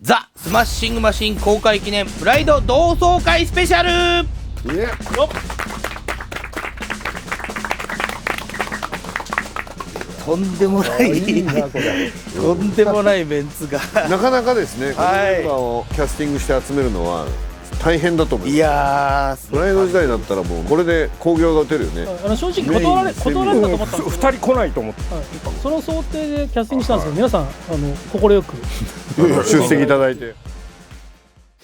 ザ・スマッシングマシン公開記念プライド同窓会スペシャル。よっとんでもないとんでもないメンツがなかなかですね、このはいメンバーをキャスティングして集めるのは大変だと思います。いやプライド時代になったらもうこれで興行が打てるよね。正直断られたと思ったんですよ。2人来ないと思って、その想定でキャスティングしたんですけど、皆さん快く出席いただいて。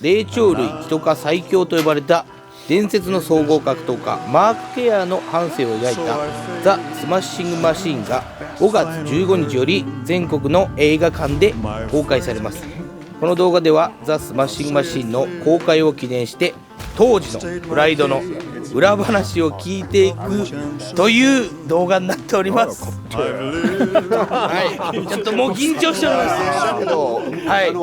霊長類キト科最強と呼ばれた伝説の総合格闘家マーク・ケアの半生を描いたザ・スマッシングマシーンが5月15日より全国の映画館で公開されます。この動画ではザ・スマッシングマシーンの公開を記念して当時のプライドの裏話を聞いていくという動画になっております。はい、ちょっともう緊張しております。だけど、はい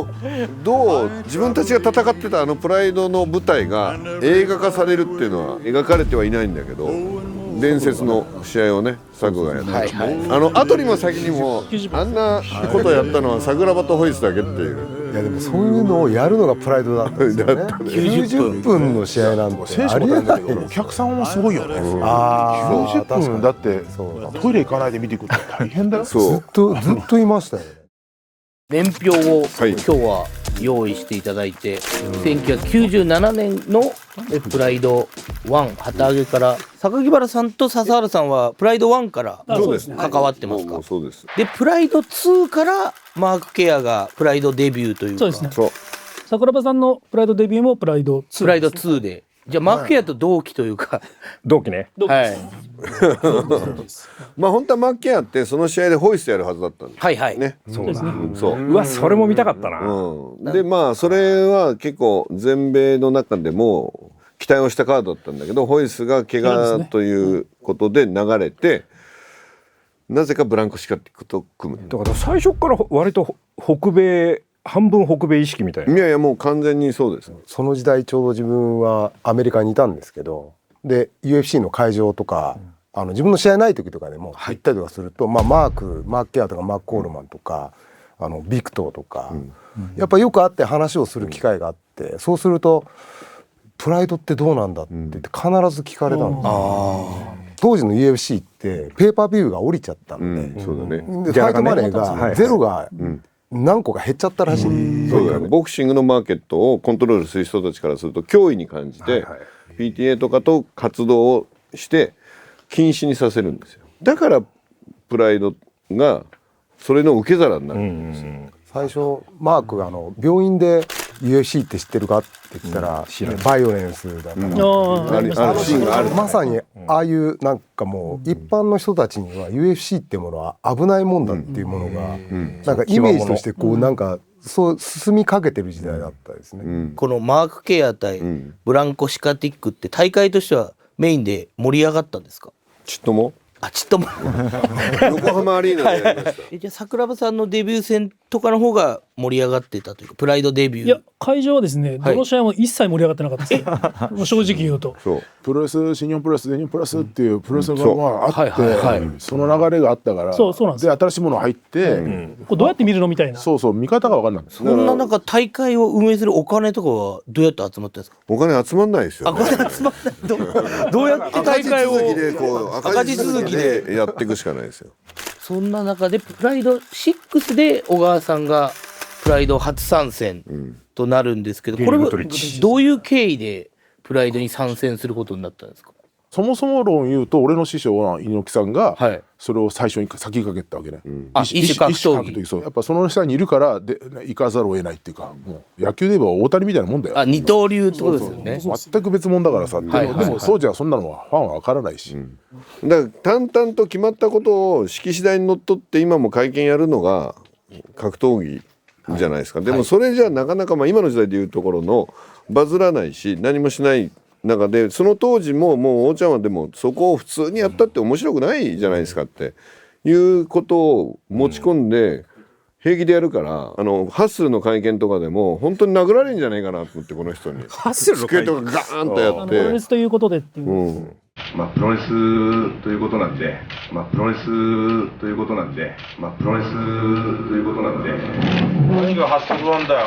どう自分たちが戦ってたプライドの舞台が映画化されるっていうのは描かれてはいないんだけど、伝説の試合をねサグがやって、はいはい後にも先にもあんなことをやったのは桜庭とホイスだけっていう。いやでもそういうのをやるのがプライドだったんですよね。90分の試合なんて選手も大変だけどお客さんもすごいよね。90分だってトイレ行かないで見ていくって大変だよ。そうずっといましたよね。年表を今日は用意していただいて、1997年のプライド1旗揚げから榊原さんと笹原さんはプライド1からそうですね。関わってますか？もうそうです。でプライド2からマーク・ケアがプライドデビューというか、そうですね。そう。桜庭さんのプライドデビューもプライド2。プライド2で、じゃあマーク・ケアと同期というか、同期ね。はいまあ本当はマッケアってその試合でホイスやるはずだったんですはいはい、ね。そうですね。そう。うわそれも見たかったな、でまあそれは結構全米の中でも期待をしたカードだったんだけど、ホイスが怪我ということで流れて、なぜかブランコシカティックと組む。だから最初から割と北米半分北米意識みたいな。いやいやもう完全にそうです。その時代ちょうど自分はアメリカにいたんですけど、で UFC の会場とか、自分の試合ない時とかでも行ったりとかすると、マーク・ケアとかマッコールマンとか、ビクトーとか、やっぱよく会って話をする機会があって、そうするとプライドってどうなんだって言って必ず聞かれたんです。当時の UFC ってペーパービューが降りちゃったんで、そうだね。でファイトマネーがゼロが何個か減っちゃったらしい。そうだね。ボクシングのマーケットをコントロールする人たちからすると脅威に感じて、PTA とかと活動をして禁止にさせるんですよ。だからプライドがそれの受け皿になるんですよ。最初マークが病院で UFC って知ってるかって言ったら、バイオレンスだから、あるシーンがある。まさにああいうなんかもう一般の人たちには UFC ってものは危ないもんだっていうものがなんかイメージとしてこうなんかそう進みかけてる時代だったですね。このマーク・ケア対ブランコ・シカティックって大会としてはメインで盛り上がったんですか？ちっともちっとも横浜アリーナでやりました。じゃあ桜庭さんのデビュー戦とかの方が盛り上がってたというか、プライドデビュー。いや会場はですね、どの試合も一切盛り上がってなかったです。もう正直言うと。そう。プロレス新日本プロレス全日本プロレスっていうプロレスがあって、その流れがあったから、そうなんです。で新しいもの入って、これどうやって見るのみたいな。そう見方が分かんないんです。そんな中大会を運営するお金とかはどうやって集まってるんですか？お金集まんないですよ。お金集まらない。どうやって大会を赤字続きでやっていくしかないですよ。そんな中でプライド6で小川さんがプライド初参戦となるんですけど、これはどういう経緯でプライドに参戦することになったんですか？そもそも論言うと俺の師匠は猪木さんがはいそれを最初に先駆けたわけね。異種格闘技。そうやっぱその下にいるからで行かざるを得ないっていうか、もう野球で言えば大谷みたいなもんだよ。二刀流ってことですよね。全く別物だからさ。でも当時はそんなのはファンは分からないし。だから淡々と決まったことを式次第にのっとって今も会見やるのが格闘技じゃないですか。でもそれじゃなかなか今の時代でいうところのバズらないし何もしない中で、その当時ももうおーちゃんはでもそこを普通にやったって面白くないじゃないですかっていうことを持ち込んで平気でやるから、ハッスルの会見とかでも本当に殴られるんじゃないかなと思って、この人にハッスルの会見机とかガーンとやっプロレて、スということでっていう。プロレスということなんで、プロレスということなんで、プロレスということなんで。何が発足なんだよ。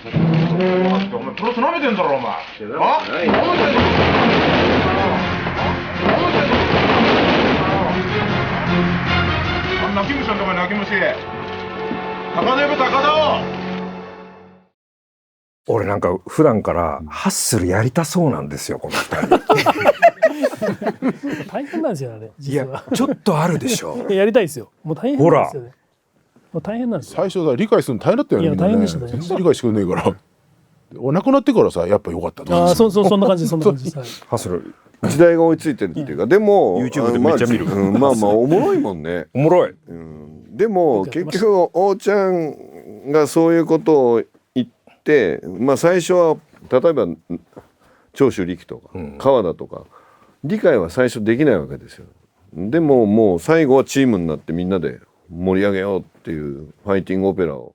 お前プロレス舐めてんだろお前。あ？舐めてんの？泣き虫なんだお前、泣き虫。高田呼べ、高田を。俺なんか普段からハッスルやりたそうなんですよ、この2人。大変なんですよね、い実は。やちょっとあるでしょ。やりたいですよ。もう大変なんですよね。もう大変なんですよ。最初さ理解するの大変だったよね。いやみんなね大変でしたね全然理解してくれないから。亡くなってからさやっぱ良かったと。ああ、そんな感じ、そんな感じです。はい。ハッスル時代が追いついてるっていうか、でも YouTube でめっちゃ見るまあおもろいもんね。おもろい。でも結局王ちゃんがそういうことを言って、最初は例えば長州力とか川田とか理解は最初できないわけですよ。でももう最後はチームになってみんなで盛り上げようっていうファイティングオペラを。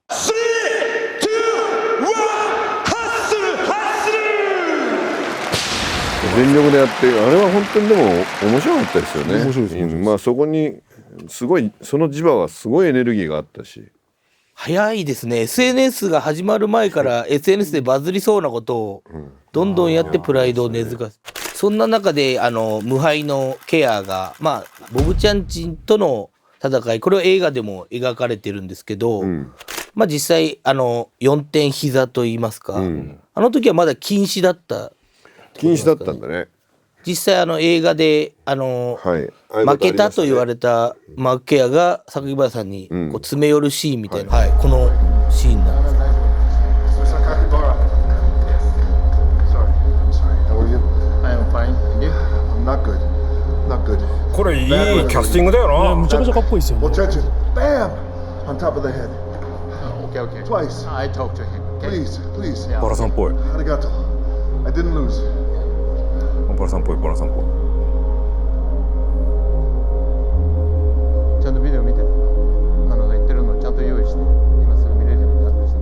全力でやって、あれは本当にでも面白かったですよね。面白いです。そこにすごいその磁場はすごいエネルギーがあったし。早いですね。 SNS が始まる前から SNS でバズりそうなことをどんどんやってプライドを根付かす。そんな中で無敗のケアがボブちゃんちんとの戦い、これは映画でも描かれてるんですけど、実際4点膝といいますか、あの時はまだ禁止だったんだね。実際映画で負けたと言われたマーク・ケアが榊原さんにこう詰め寄るシーンみたいな、このシーンなんです。これいいキャスティングだよな。むちゃくちゃかっこいいですよね。バラさんっぽい。バラさんっぽい、バラさんっぽい。ちゃんとビデオ見て、彼女が言ってるのをちゃんと用意して、今すぐ見れるようになりました。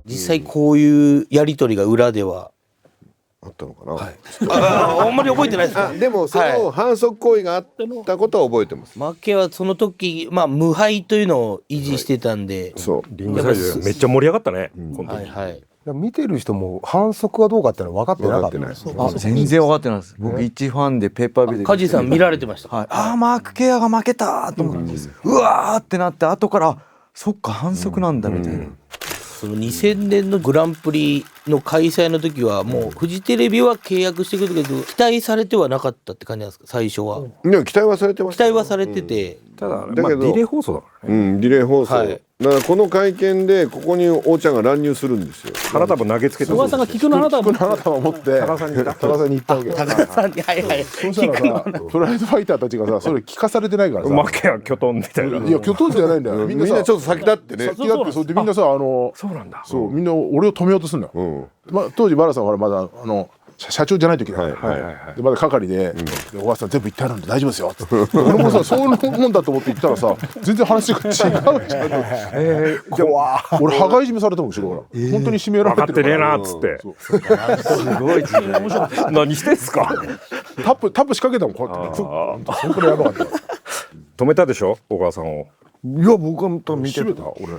実際こういうやり取りが裏ではあったのかな。あんまり覚えてないですか。でもその反則行為があったことは覚えてます。マーク・ケアはその時無敗というのを維持してたんで、そうリングサイドでめっちゃ盛り上がったね、この時。見てる人も反則はどうかってのは分かってなかった。全然分かってないです。僕一ファンでペーパービューで梶さん見られてました。マーク・ケアが負けたと思って、うわーってなって後からそっか反則なんだみたいな。その2000年のグランプリの開催の時はもうフジテレビは契約してくれたけど期待されてはなかったって感じなんですか。最初は。いや期待はされてました。期待はされてて、ただディレイ放送だからね。ディレイ放送。だからこの会見でここに王ちゃんが乱入するんですよ。花束投げつけて。小川さんが菊の花束持って高さんに行ったわけよ。高田さんにそしたらさプライドファイターたちがさそれ聞かされてないからさ。負けはキョトンみたいな。いやキョトンじゃないんだよ。みんなちょっと先立ってね。先立ってそれでみんなさそうなんだ。そうみんな俺を止めようとするのよ。当時バラさんはまだ社長じゃない時だからでまだ係で「小川さん全部言ってあるんで大丈夫ですよ」って俺もさそういうもんだと思って言ったらさ全然話が違うじゃん。俺羽交い締めされたもん後ろから本当に締められてる。分かってねえなっつって。すごい時代。何してんすか。タップ仕掛けたもんこうやって。本当にやばかった。止めたでしょ小川さんを。いや僕は見てた。俺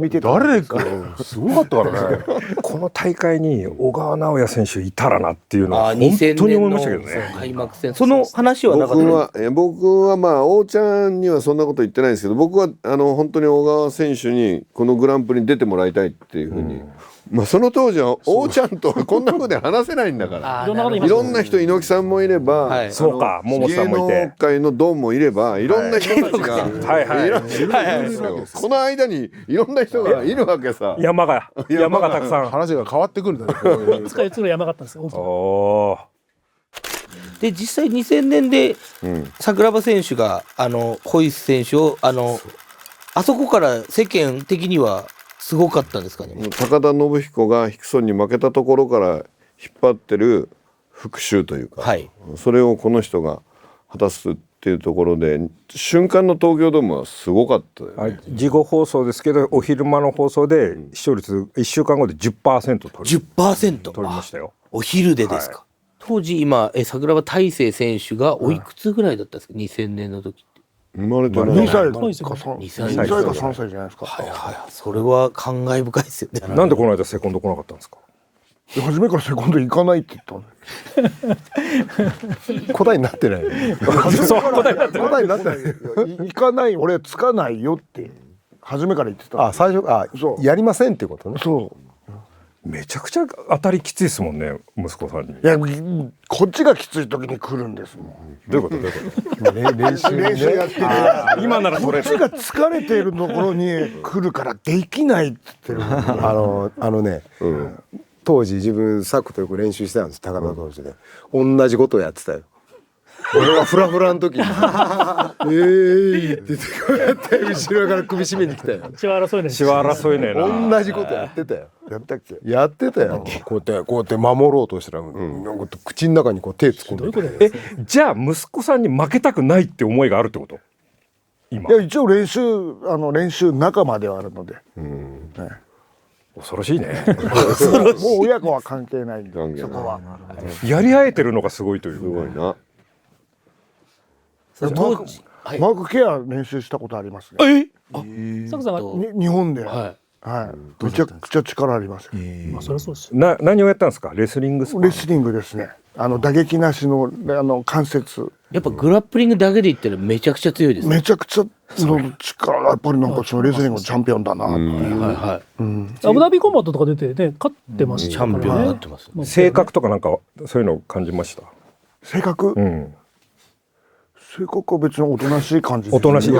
見てた。誰かすごかったからね。この大会に小川直也選手いたらなっていうのは本当に思いましたけどね。開幕戦その話はなかった。僕は王ちゃんにはそんなこと言ってないんですけど、僕は本当に小川選手にこのグランプリに出てもらいたいっていうふうに。その当時は王ちゃんとこんな風で話せないんだからいろんな人、猪木さんもいれば、そうか桃さんもいて、芸能界のドンもいればいろんな人たちがこの間にいろんな人がいるわけさ。山がたくさん。話が変わってくるんだね。いつかいつが山かったんですよ。で実際2000年で桜庭選手が小石選手をあそこから世間的にはすごかったんですかね。高田信彦がヒクソンに負けたところから引っ張ってる復讐というか、それをこの人が果たすっていうところで瞬間の東京ドームはすごかったよね。事後放送ですけどお昼間の放送で視聴率1週間後で 10% 取りましたよ。お昼でですか。当時今桜庭大成選手がおいくつぐらいだったんですか、2000年の時って。生まれてない2歳か2 2歳か3歳じゃないですか。はいはい、それは感慨深いですよね。なんでこの間セコンド来なかったんですか？初めからセコンド行かないって言ったの。答えになってない。答えになってない。行かない、俺つかないよって初めから言ってた。最初やりませんってことね。そう。めちゃくちゃ当たりきついですもんね、息子さんに。いや、こっちがきつい時に来るんですもん。どういうこと練習やってる。今ならこっちが疲れているところに来るからできないって言ってる。当時自分サックとよく練習してたんです、高田投手で。同じことをやってたよ。俺がフラフラの時にって言ってこうやって後ろから首絞めに来たよ。血は争えねえな。同じことやってたよ。やってたよ。こうやって守ろうとしたら、なんか口の中にこう手突っ込んで。じゃあ息子さんに負けたくないって思いがあるってこと？今。いや、一応練習仲間ではあるので。恐ろしいね。もう親子は関係ないんで、そこは。やり合えてるのがすごいという。すごいな。マークケア練習したことありますね。サクさんが日本で。めちゃくちゃ力ありますよ。そりゃそうですよ。何をやったんですか？レスリングスパー？レスリングですね。打撃なしの関節。やっぱグラップリングだけで言ったらめちゃくちゃ強いですね。めちゃくちゃの力、やっぱりなんかそのレスリングのチャンピオンだな。アブダビコンバットとか出てね、勝ってます。チャンピオンになってます。性格とかなんかそういうのを感じました？性格？性格は別におとなしい感じ。おとなしい。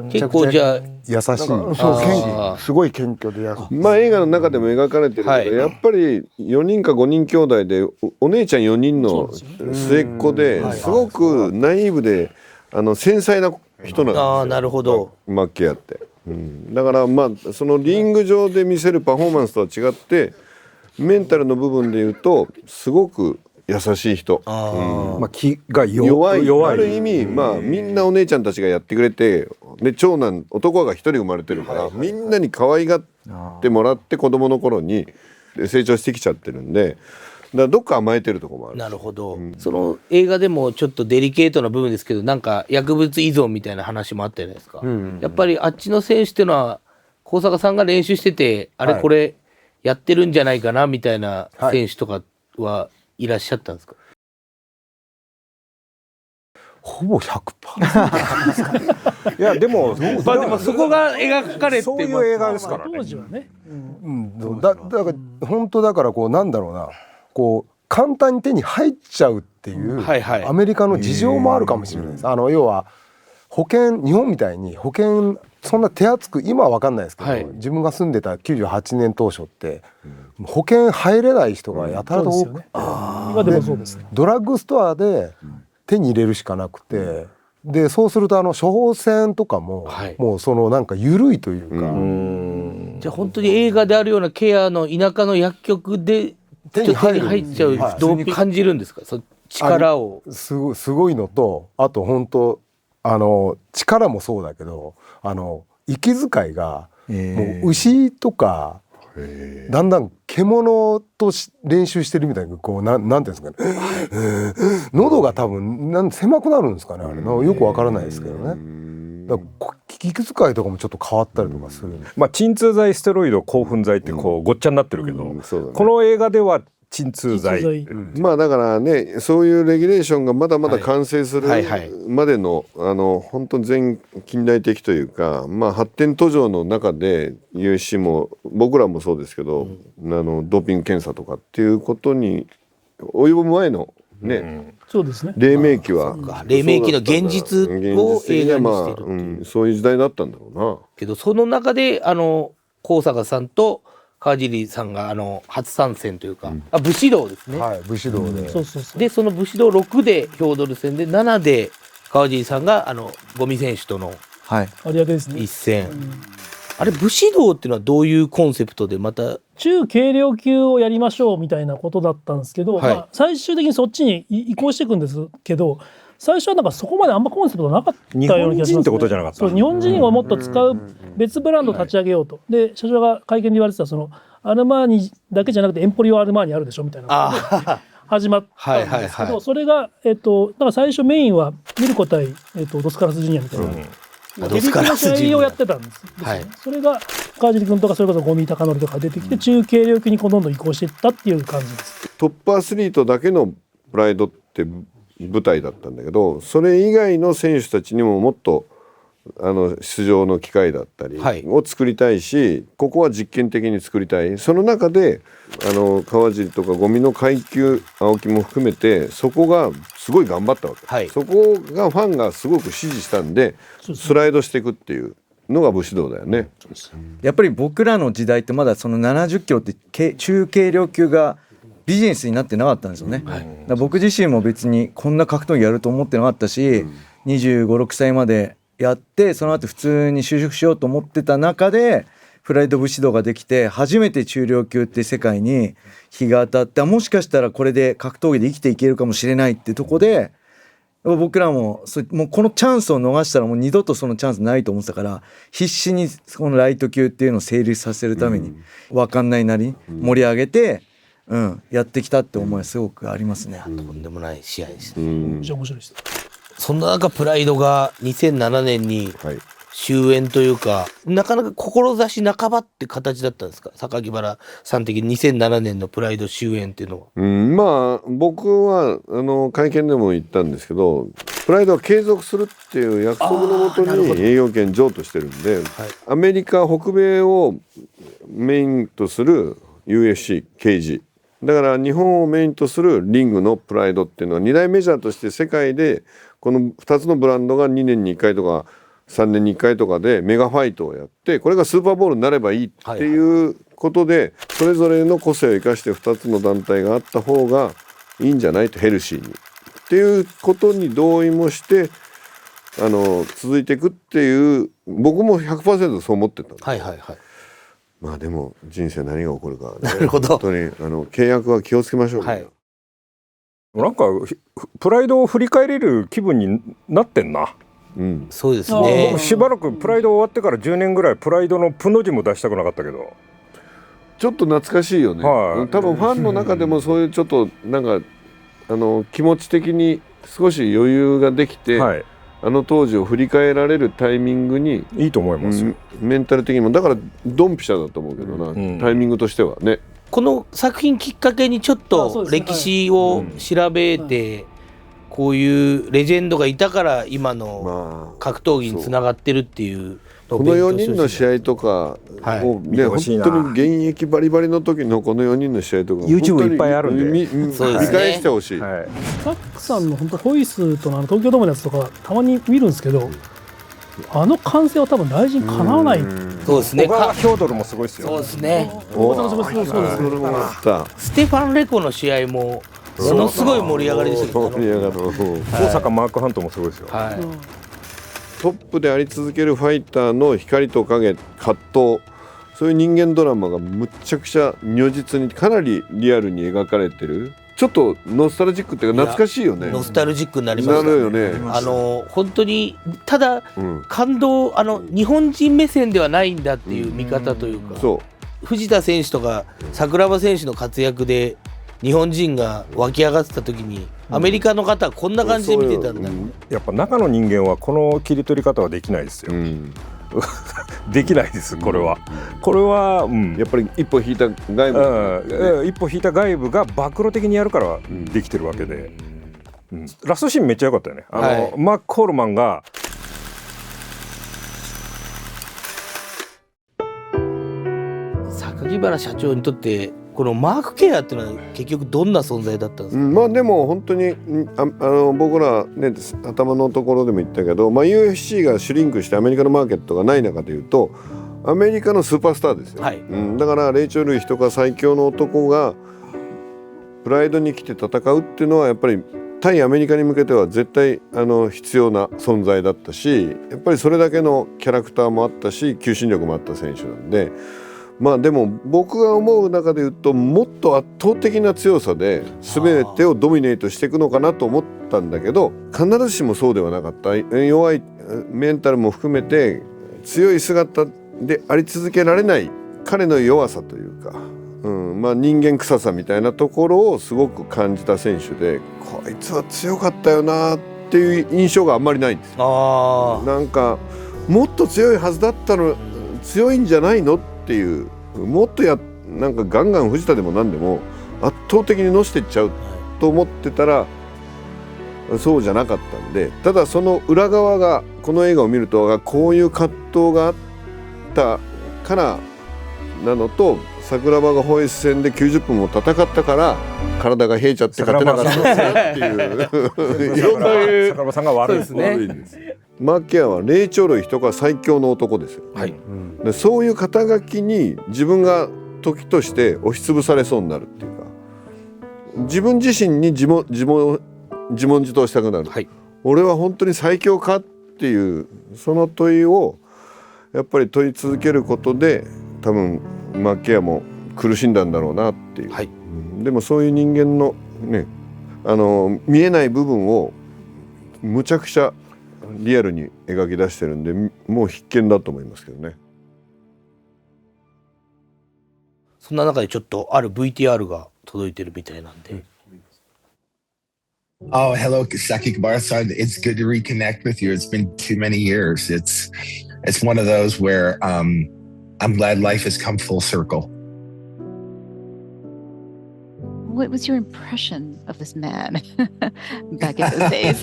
結構じゃあ優しい。そう、すごい謙虚で優しい。まあ映画の中でも描かれてるけど、やっぱり4人か5人兄弟でお姉ちゃん4人の末っ子ですごくナイーブで繊細な人なんですよ。なるほど。マッケアって。だからまあそのリング上で見せるパフォーマンスとは違ってメンタルの部分で言うとすごく優しい人。気が弱い。ある意味みんなお姉ちゃんたちがやってくれて、で長男男が一人生まれてるから、みんなに可愛がってもらって子供の頃に成長してきちゃってるんで、だからどっか甘えてるところもある。なるほど。その映画でもちょっとデリケートな部分ですけど、なんか薬物依存みたいな話もあったじゃないですか。やっぱりあっちの選手っていうのは高坂さんが練習してて、あれこれやってるんじゃないかなみたいな選手とかはいらっしゃったんですか？ほぼ 100%。いやでもそこが描かれてそういう映画ですからね。当時はね。だから本当だからなんだろうな、簡単に手に入っちゃうっていうアメリカの事情もあるかもしれないです。要は日本みたいに保険そんな手厚く今は分かんないですけど、自分が住んでた98年当初って保険入れない人がやたらと多くて、今でもそうですね。ドラッグストアで手に入れるしかなくて、でそうすると処方箋とかも、もうなんか緩いというか、じゃあ本当に映画であるようなケアの田舎の薬局で手に入っちゃうどう感じるんですか？その力をすごいのと、あと本当力もそうだけど息遣いがもう牛とかだんだん獣と練習してるみたいになんていうんですかね、喉が多分狭くなるんですかね、あれよくわからないですけどね。息遣いとかもちょっと変わったりとかする。鎮痛剤、ステロイド、興奮剤ってごっちゃになってるけど、この映画では鎮痛剤。だからね、そういうレギュレーションがまだまだ完成するまでの本当前近代的というか、発展途上の中で UFC も僕らもそうですけど、ドーピング検査とかっていうことに及ぶ前のね、そうですね。黎明期は黎明期の現実を映画にしてるっていう、そういう時代だったんだろうな。けどその中で高坂さんと川尻さんが初参戦というか、武士道ですね。武士道で。でその武士道6でヒョードル戦で7で川尻さんが五味選手との一戦。あれ武士道っていうのはどういうコンセプトでまた中軽量級をやりましょうみたいなことだったんですけど、最終的にそっちに移行していくんですけど、最初はなんかそこまであんまコンセプトなかったような気がします、ね。日本人ってことじゃなかった。そう、日本人をもっと使う別ブランドを立ち上げようと。で社長が会見で言われてたアルマーニだけじゃなくてエンポリオアルマーニあるでしょみたいな。始まったんですけど、それがだから最初メインはミルコ対ドスカラスジュニアみたいな。ヘビー級の試合をやってたんですよね。それが川尻君とかそれこそ五味隆則とか出てきて中軽量級にどんどん移行していったっていう感じです。トップアスリートだけのプライドって舞台だったんだけど、それ以外の選手たちにももっと出場の機会だったりを作りたいし、ここは実験的に作りたい。その中で川尻とか五味の階級、青木も含めてそこがすごい頑張ったわけ、そこがファンがすごく支持したんでスライドしていくっていうのが武士道だよね。やっぱり僕らの時代ってまだその70キロって中軽量級がビジネスになってなかったんですよね、だから僕自身も別にこんな格闘技やると思ってなかったし、25、6歳までやってその後普通に就職しようと思ってた中でプライド武士道ができて初めて中量級って世界に日が当たって、もしかしたらこれで格闘技で生きていけるかもしれないってとこで僕らももうこのチャンスを逃したらもう二度とそのチャンスないと思ってたから、必死にこのライト級っていうのを成立させるために分かんないなりに盛り上げて、やってきたって思いはすごくありますね。とんでもない試合ですね。めっちゃ面白いです。そんな中プライドが2007年に終焉というか、なかなか志半ばって形だったんですか、榊原さん的に2007年のプライド終焉っていうのは。まあ僕は会見でも言ったんですけど、プライドは継続するっていう約束のもとに営業権譲渡してるんで、アメリカ北米をメインとする UFC ケージだから、日本をメインとするリングのプライドっていうのは2大メジャーとして世界でこの2つのブランドが2年に1回とか3年に1回とかでメガファイトをやって、これがスーパーボウルになればいいっていうことで、それぞれの個性を生かして2つの団体があった方がいいんじゃないと、ヘルシーにっていうことに同意もして続いていくっていう、僕も 100% そう思ってたんです。まあでも人生何が起こるか、ね、なるほど、本当に契約は気をつけましょう、なんかプライドを振り返れる気分になってんな。そうですね。僕しばらくプライド終わってから10年ぐらいプライドのプの字も出したくなかったけど、ちょっと懐かしいよね、多分ファンの中でもそういうちょっとなんか気持ち的に少し余裕ができて、当時を振り返られるタイミングにいいと思いますよ、メンタル的にも。だからドンピシャだと思うけどな、タイミングとしてはね。この作品きっかけにちょっと歴史を調べて、こういうレジェンドがいたから今の格闘技につながってるっていうこの4人の試合とかをね、本当に現役バリバリの時のこの4人の試合とか YouTube いっぱいあるんで見返してほしい。サックさんの本当ホイスとの東京ドームのやつとかたまに見るんですけど、歓声は多分大事にかなわない。そうですね。小川ヒョードルもすごいですよ。そうですね。ステファン・レコの試合もものすごい盛り上がりでしたけど、大阪マークハントもすごいですよ。トップであり続けるファイターの光と影、葛藤、そういう人間ドラマがむっちゃくちゃ如実にかなりリアルに描かれてる。ちょっとノスタルジックっていうか懐かしいよね。ノスタルジックになりましたね。なるよね。本当にただ、感動、日本人目線ではないんだっていう見方というか、藤田選手とか桜庭選手の活躍で日本人が湧き上がってた時に、アメリカの方はこんな感じで見てたんだ、やっぱ中の人間はこの切り取り方はできないですよ、できないです。これは、やっぱり一歩引いた外部、一歩引いた外部が暴露的にやるからできてるわけで、ラストシーンめっちゃ良かったよね。マーク・コールマンが榊原社長にとってこのマーク・ケアっていうのは結局どんな存在だったんですか。まあでも本当に僕らね頭のところでも言ったけど、UFC がシュリンクしてアメリカのマーケットがない中でいうとアメリカのスーパースターですよ、だからレイチェル・ルイ人か最強の男がプライドに来て戦うっていうのはやっぱり対アメリカに向けては絶対必要な存在だったし、やっぱりそれだけのキャラクターもあったし求心力もあった選手なんで、でも僕が思う中で言うともっと圧倒的な強さで全てをドミネートしていくのかなと思ったんだけど、必ずしもそうではなかった。弱いメンタルも含めて強い姿であり続けられない彼の弱さというか、まあ、人間臭さみたいなところをすごく感じた選手で、こいつは強かったよなっていう印象があんまりないんです。なんかもっと強いはずだったの、強いんじゃないのっていう、もっとなんかガンガン藤田でも何でも圧倒的に乗せていっちゃうと思ってたら、そうじゃなかったんで、ただその裏側がこの映画を見ると、こういう葛藤があったからなのと、桜庭がホエース戦で90分も戦ったから体が冷えちゃって勝てなかったっていういろんな桜庭さんが悪いですね。マーケアは霊長類人が最強の男ですよ、はい、でそういう肩書きに自分が時として押しつぶされそうになるっていうか、自分自身に自問自答したくなる、はい、俺は本当に最強かっていうその問いをやっぱり問い続けることで、多分マッケアも苦しんだんだろうなっていう、はい、でもそういう人間のね、見えない部分をむちゃくちゃリアルに描き出してるんで、もう必見だと思いますけどね。そんな中でちょっとある VTR が届いてるみたいなんで。Oh, hello, Saki Kabara-san. It's good to reconnect with you. It's been too many years. It's one of those where I'm glad life has come full circle. What was your impression of this man back in those days?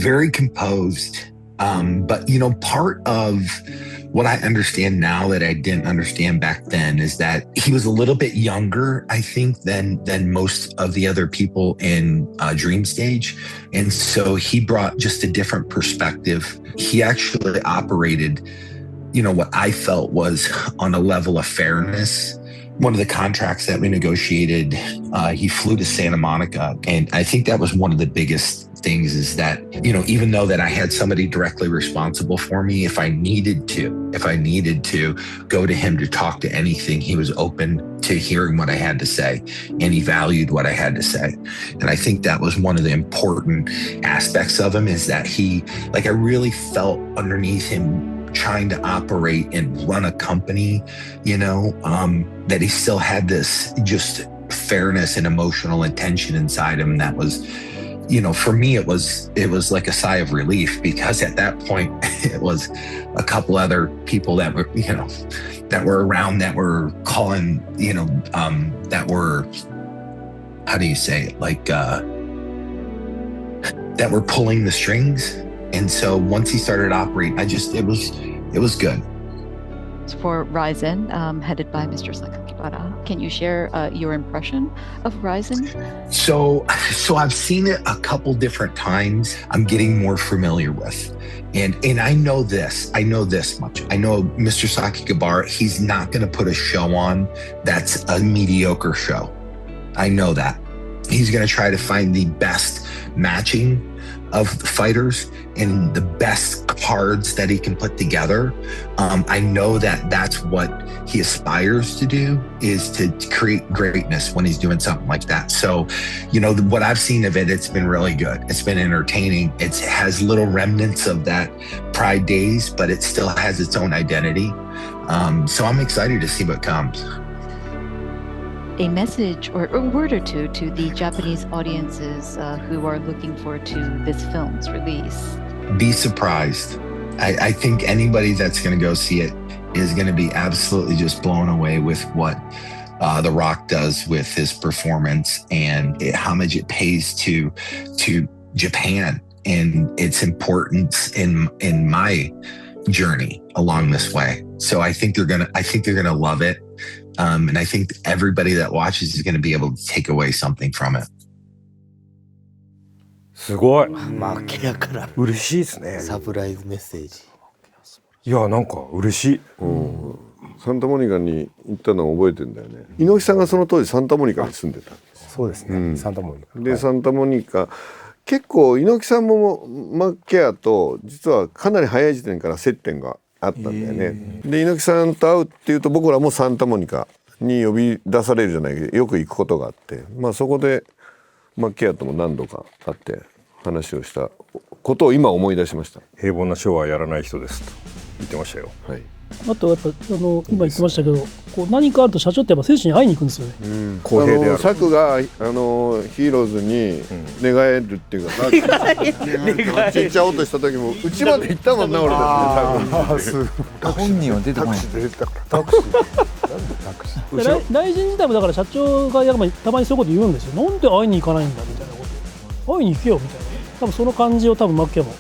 Very composed. But, part of what I understand now that I didn't understand back then is that he was a little bit younger, I think, than most of the other people in Dream Stage. And so he brought just a different perspective. He actually operated, what I felt was on a level of fairness. One of the contracts that we negotiated, he flew to Santa Monica. And I think that was one of the biggest things is that, even though that I had somebody directly responsible for me, if I needed to go to him to talk to anything, he was open to hearing what I had to say, and he valued what I had to say. And I think that was one of the important aspects of him, is that I really felt underneath him trying to operate and run a company, that he still had this just fairness and emotional intention inside him. That was, for me, it was like a sigh of relief, because at that point it was a couple other people that were, that were around, that were calling, that were, how do you say it? That were pulling the strings. And so once he started operating, it was good. For Ryzen, headed by Mr. Sakakibara, can you share your impression of Ryzen? So I've seen it a couple different times. I'm getting more familiar with, and I know this much. I know Mr. Sakakibara, he's not going to put a show on that's a mediocre show. I know that. He's going to try to find the best matching of the fighters and the best cards that he can put together. I know that that's what he aspires to do, is to create greatness when he's doing something like that. So, what I've seen of it, it's been really good. It's been entertaining. It has little remnants of that Pride days, but it still has its own identity. So I'm excited to see what comes. A message or a word or two to the Japanese audiences who are looking forward to this film's release. Be surprised. I think anybody that's going to go see it is going to be absolutely just blown away with what The Rock does with his performance, and homage it pays to Japan and its importance in my journey along this way. So I think they're gonna love it. And I think everybody that watches is going to be able to take away something from it. すごい。マーケアから嬉しいですね。サプライズメッセージ。いや、なんか嬉しい。サンタモニカに行ったのを覚えてるんだよね。猪木さんがその当時サンタモニカに住んでたんです。そうですね、サンタモニカで、サンタモニカ結構猪木さんもマッケアと実はかなり早い時点から接点があったんだよね。で、猪木さんと会うっていうと僕らもサンタモニカに呼び出されるじゃないけど、よく行くことがあって、そこでマッケアとも何度か会って話をしたことを今思い出しました。平凡なショーはやらない人ですと言ってましたよ。はい。あとやっぱ今言ってましたけど、こう何かあると社長ってやっぱ選手に会いに行くんですよね。公平である。サクがヒーローズに寝返るっていうかさ、ちっちゃおうとした時もうちまで行ったもんな俺たち。本人は出てこない。タクシー大臣自体もだから社長がたまにそういうこと言うんですよ。なんで会いに行かないんだみたいなこと、会いに行けよみたいな、多分その感じを多分マッケも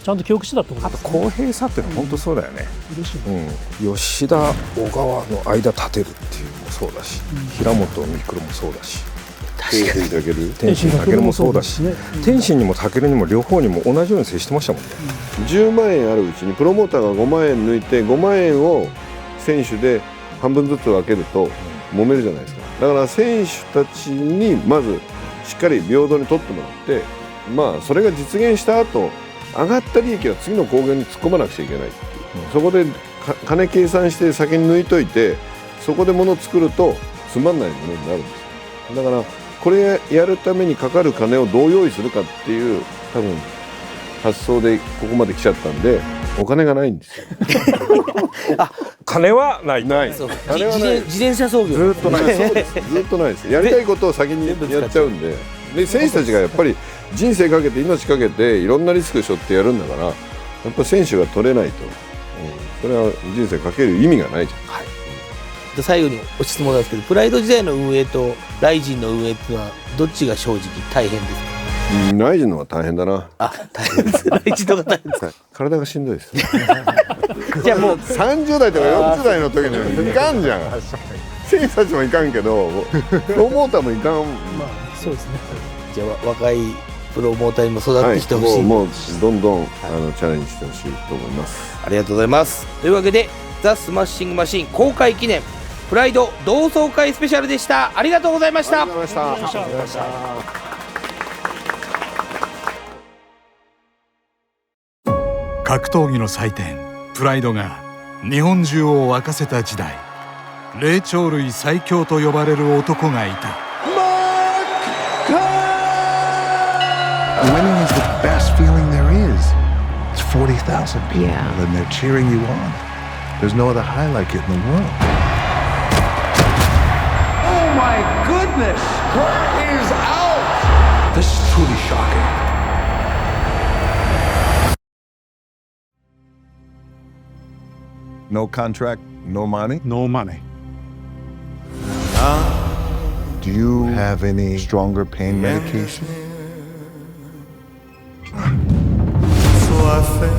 ちゃんと記憶してたってことです、ね。あと公平さってのは本当そうだよね。嬉しいね。吉田小川の間立てるっていうのもそうだし、平本美空もそうだし、天心武もそうだし、天心にも武にも両方にも同じように接してましたもんね。10万円あるうちにプロモーターが5万円抜いて5万円を選手で半分ずつ分けると揉めるじゃないですか。だから選手たちにまずしっかり平等に取ってもらって、まあそれが実現した後上がった利益は次の興行に突っ込まなくちゃいけないっていう、そこで金計算して先に抜いといてそこで物を作るとつまんないものになるんですよ。だからこれやるためにかかる金をどう用意するかっていう多分発想でここまで来ちゃったんで、お金がないんですよ。金はない。金はない。自転車操業ずっとないです。ずっとないです。やりたいことを先にやっちゃうんで、選手たちがやっぱり人生かけて命かけていろんなリスクを背負ってやるんだから、やっぱ選手が取れないと、それは人生かける意味がないじゃん。はい。で最後に質問なんですけど、プライド時代の運営とライジンの運営っていうのはどっちが正直大変ですか？ライジンの方が大変だな。大変です。ライジンの方が大変ですか？体がしんどいです。じゃあもう30代とか40代の時にいかんじゃん。選手たちもいかんけど、プロモーターもいかん。まあそうですね。じゃあ若いプロモーターにも育ってきてほしい。もうどんどんチャレンジしてほしいと思います。ありがとうございます。というわけでザ・スマッシングマシン公開記念プライド同窓会スペシャルでした。ありがとうございました。ありがとうございました。格闘技の祭典プライドが日本中を沸かせた時代、霊長類最強と呼ばれる男がいた。Winning is the best feeling there is. It's 40,000 people and they're cheering you on. There's no other high like it in the world. Oh my goodness! Kurt is out! This is truly shocking. No contract, no money? No money. Do you have any stronger pain medication?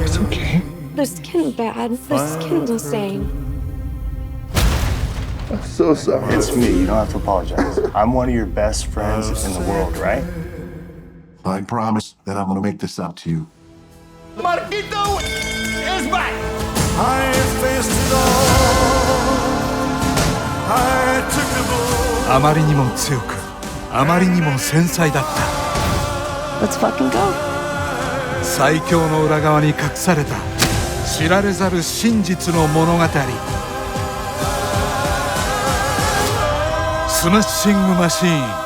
It's okay. The skin bad. The skin's the same. I'm so sorry. It's me. You don't have to apologize. I'm one of your best friends in the world, right? I promise that I'm gonna make this up to you. Marquito is back! I faced it all. I took the bull. あまりにも強く、あまりにも繊細だった。 Let's fucking go. 最強の裏側に隠された知られざる真実の物語。スマッシングマシーン。